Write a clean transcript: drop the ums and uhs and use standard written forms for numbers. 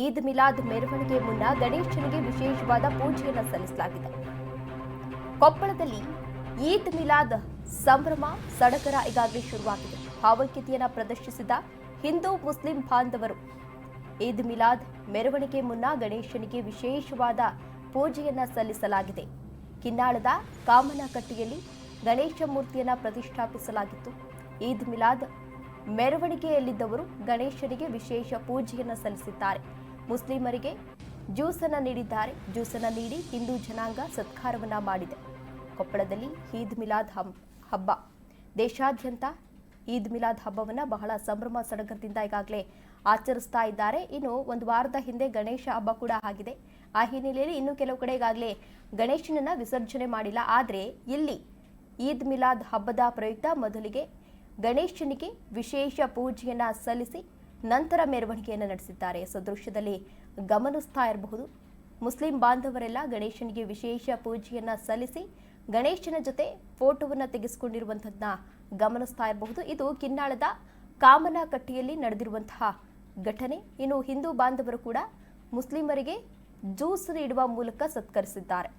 ಈದ್ ಮಿಲಾದ್ ಮೆರವಣಿಗೆ ಮುನ್ನ ಗಣೇಶನಿಗೆ ವಿಶೇಷವಾದ ಪೂಜೆಯನ್ನು ಸಲ್ಲಿಸಲಾಗಿದೆ. ಕೊಪ್ಪಳದಲ್ಲಿ ಈದ್ ಮಿಲಾದ್ ಸಂಭ್ರಮ ಸಡಗರ ಈಗಾಗಲೇ ಶುರುವಾಗಿದೆ. ಭಾವೈಕ್ಯತೆಯನ್ನು ಪ್ರದರ್ಶಿಸಿದ ಹಿಂದೂ ಮುಸ್ಲಿಂ ಬಾಂಧವರು ಈದ್ ಮಿಲಾದ್ ಮೆರವಣಿಗೆ ಮುನ್ನ ಗಣೇಶನಿಗೆ ವಿಶೇಷವಾದ ಪೂಜೆಯನ್ನ ಸಲ್ಲಿಸಲಾಗಿದೆ. ಕಿನ್ನಾಳದ ಕಾಮನಕಟ್ಟಿಯಲ್ಲಿ ಗಣೇಶ ಮೂರ್ತಿಯನ್ನ ಪ್ರತಿಷ್ಠಾಪಿಸಲಾಗಿತ್ತು. ಈದ್ ಮಿಲಾದ್ ಮೆರವಣಿಗೆಯಲ್ಲಿದ್ದವರು ಗಣೇಶನಿಗೆ ವಿಶೇಷ ಪೂಜೆಯನ್ನ ಸಲ್ಲಿಸಿದ್ದಾರೆ. ಮುಸ್ಲಿಮರಿಗೆ ಜ್ಯೂಸನ್ನ ನೀಡಿದ್ದಾರೆ. ಜ್ಯೂಸನ್ನ ನೀಡಿ ಹಿಂದೂ ಜನಾಂಗ ಸತ್ಕಾರವನ್ನ ಮಾಡಿದೆ. ಕೊಪ್ಪಳದಲ್ಲಿ ಈದ್ ಮಿಲಾದ್ ಹಬ್ಬ ದೇಶಾದ್ಯಂತ ಈದ್ ಮಿಲಾದ್ ಹಬ್ಬವನ್ನು ಬಹಳ ಸಂಭ್ರಮ ಸಡಗರದಿಂದ ಈಗಾಗಲೇ ಆಚರಿಸ್ತಾ ಇದ್ದಾರೆ. ಇನ್ನು ಒಂದು ವಾರದ ಹಿಂದೆ ಗಣೇಶ ಹಬ್ಬ ಕೂಡ ಆಗಿದೆ. ಆ ಹಿನ್ನೆಲೆಯಲ್ಲಿ ಇನ್ನು ಕೆಲವು ಕಡೆ ಈಗಾಗಲೇ ಗಣೇಶನನ್ನ ವಿಸರ್ಜನೆ ಮಾಡಿಲ್ಲ. ಆದರೆ ಇಲ್ಲಿ ಈದ್ ಮಿಲಾದ್ ಹಬ್ಬದ ಪ್ರಯುಕ್ತ ಮೊದಲಿಗೆ ಗಣೇಶನಿಗೆ ವಿಶೇಷ ಪೂಜೆಯನ್ನ ಸಲ್ಲಿಸಿ ನಂತರ ಮೆರವಣಿಗೆಯನ್ನು ನಡೆಸಿದ್ದಾರೆ. ಸದೃಶ್ಯದಲ್ಲಿ ಗಮನಿಸ್ತಾ ಇರಬಹುದು. ಮುಸ್ಲಿಂ ಬಾಂಧವರೆಲ್ಲ ಗಣೇಶನಿಗೆ ವಿಶೇಷ ಪೂಜೆಯನ್ನ ಸಲ್ಲಿಸಿ ಗಣೇಶನ ಜೊತೆ ಫೋಟೋವನ್ನ ತೆಗೆಸಿಕೊಂಡಿರುವಂತಹದನ್ನ ಗಮನಿಸ್ತಾ ಇರಬಹುದು. ಇದು ಕಿನ್ನಾಳದ ಕಾಮನಕಟ್ಟಿಯಲ್ಲಿ ನಡೆದಿರುವಂತಹ ಘಟನೆ. ಇನ್ನು ಹಿಂದೂ ಬಾಂಧವರು ಕೂಡ ಮುಸ್ಲಿಮರಿಗೆ ಜ್ಯೂಸ್ ನೀಡುವ ಮೂಲಕ ಸತ್ಕರಿಸಿದ್ದಾರೆ.